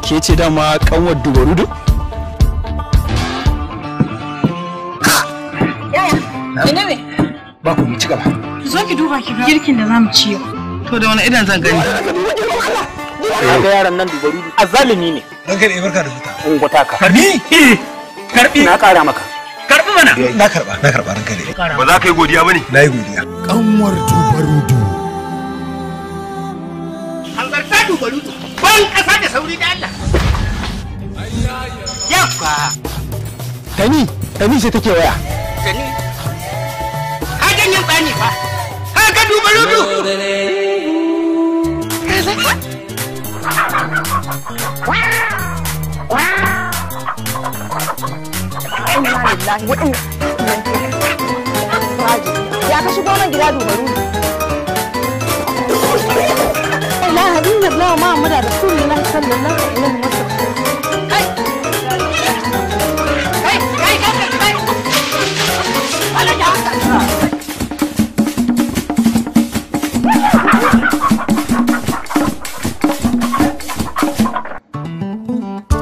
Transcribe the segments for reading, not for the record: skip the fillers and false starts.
ke ce dama kanwar dubarudu? Ina me? Ba ku ci gaba. Zo ki duba ki ga girkin da zamu ci yau. To da wani idan zan gani? Ga yaran nan dubarudu azalimi ne. Ranka da barka da zuta. Ungwata ka. Karbi? Karbi. Na kara maka. Karbi mana. Na karba ranka da. Ba za ka yi godiya bane? Na yi godiya. Kanwar dubarudu. Hanzarta dubarudu. Ban kasa da sauri da Allah. Yafa. Tani ce take waya. Tani. Hakan yin tsani fa. Haka dubarudu. Ya ka shigo nan gida dubarudu. La hadin da Allah Muhammad Rasulullah sallallahu alaihi wasallam.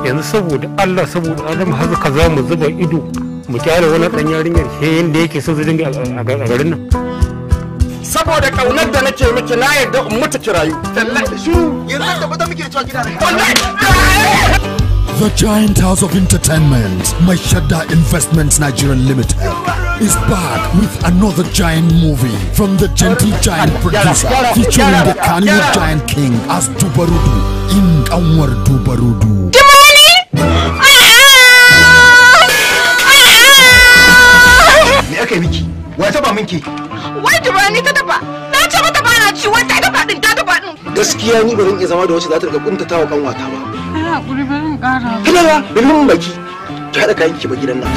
Yanzu saboda Allah saboda Adam har ka za mu zuba ido mu kyale wani dan yarinyar shi yanda yake so zai dinga a garin nan. Saboda kaunar da nake miki na yarda in mutu ki rayu. Tallahi shi yanzu da bada muke cewa gida ne. The Giant House of Entertainment, Mashada Investments Nigeria Limited, is back with another giant movie from the gentle giant producer featuring the Kannywood giant king as Dubarudu in Kanwar Dubarudu. Me aka yi miki? Wa ta ba minki? Wai Dubani ta dafa. Na ce mata ba na ci wai ta dafa din. Gaskiya ni ba zan iya zama da wacce za ta riga kuntatawa kanwata ba. Hakuri barin ƙara. Kana ba, bilmin baki. Ki haɗa kayan ki ba gidan nan.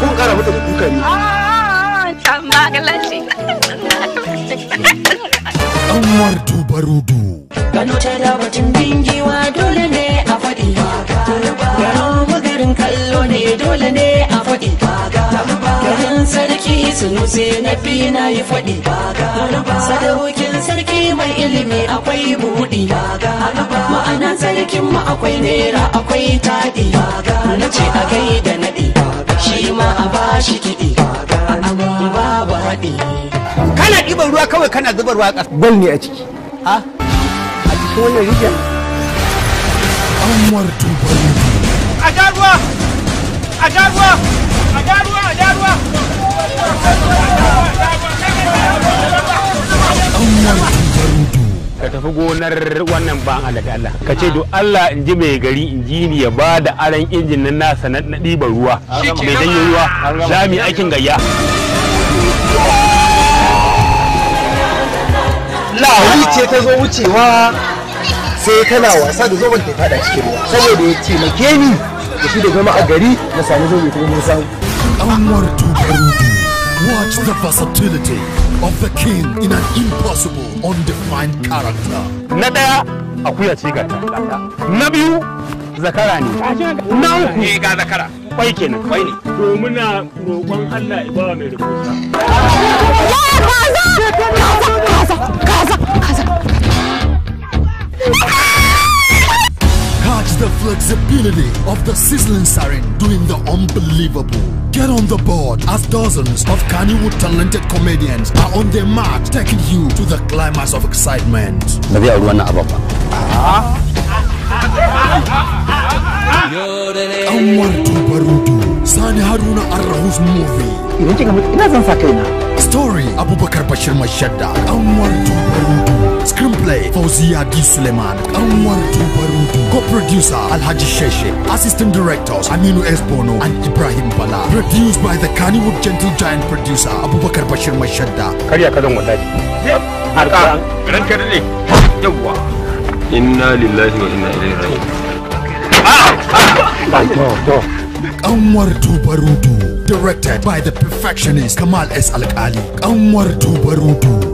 Ko ƙara mata duka ne. Ta magalashi. Kanwar Dubarudu. Gano ta da batun dingiwa dole ne a faɗi. Gano magarin kallo ne dole ne a faɗi. Garin sarki sunusi na fi na yi faɗi. Sadaukin sarki mai ilimi akwai buɗi. Ma'ana sarkin mu akwai nera akwai taɗi. Na ce a gai da naɗi. Shi ma a bashi kiɗi. Babu haɗi. Kana ɗiban ruwa kawai kana zubarwa a ƙasa. Gwal ne a ciki. Ha? A cikin wannan rijiyar? Kanwar Dubarudu. A ja ruwa! A ja ruwa! A ja ruwa! A ja ruwa! Kanwar Dubarudu. Ka tafi gonar wannan ban Allah da Allah. Ka ce do Allah in ji mai gari in ji ni ya ba da aran injin nan nasa na ɗiban ruwa. Mai danyen ruwa. Za mu yi aikin gayya. Lawi ce ta zo wucewa sai tana wasa da zoben ta fada cikin ruwa saboda ya taimake ni da shi da zama a gari na sami zobe kuma mun samu. Kanwar Dubarudu. Watch the versatility of the king in an impossible, undefined character. Na ɗaya akuya ce ga na biyu zakara ne. Na uku ga zakara. kwai kenan. Kwai ne. To muna roƙon Allah ya ba mai rubuta. Catch the flexibility of the sizzling siren doing the unbelievable. Get on the board as dozens of Kannywood talented comedians are on their march, taking you to the climax of excitement. Kanwar Dubarudu, Sani Haruna Arrahus movie. Idan kika mutu ina zan sa kaina. Story Abubakar Bashir Mashadda. Kanwar Dubarudu. Screenplay Fauziya D. Suleiman. Kanwar Dubarudu. Co-producer Alhaji Sheshe. Assistant directors Aminu S. Bono and Ibrahim Bala. Produced by the Kannywood gentle giant producer Abubakar Bashir Mashadda. Karya ka zan wallahi. Harka. Ran ka dade. Yawwa. Inna lillahi wa inna ilaihi raji'un. Kanwar Dubarudu. Directed by the perfectionist Kamal S. Al-Ali. Kanwar Dubarudu.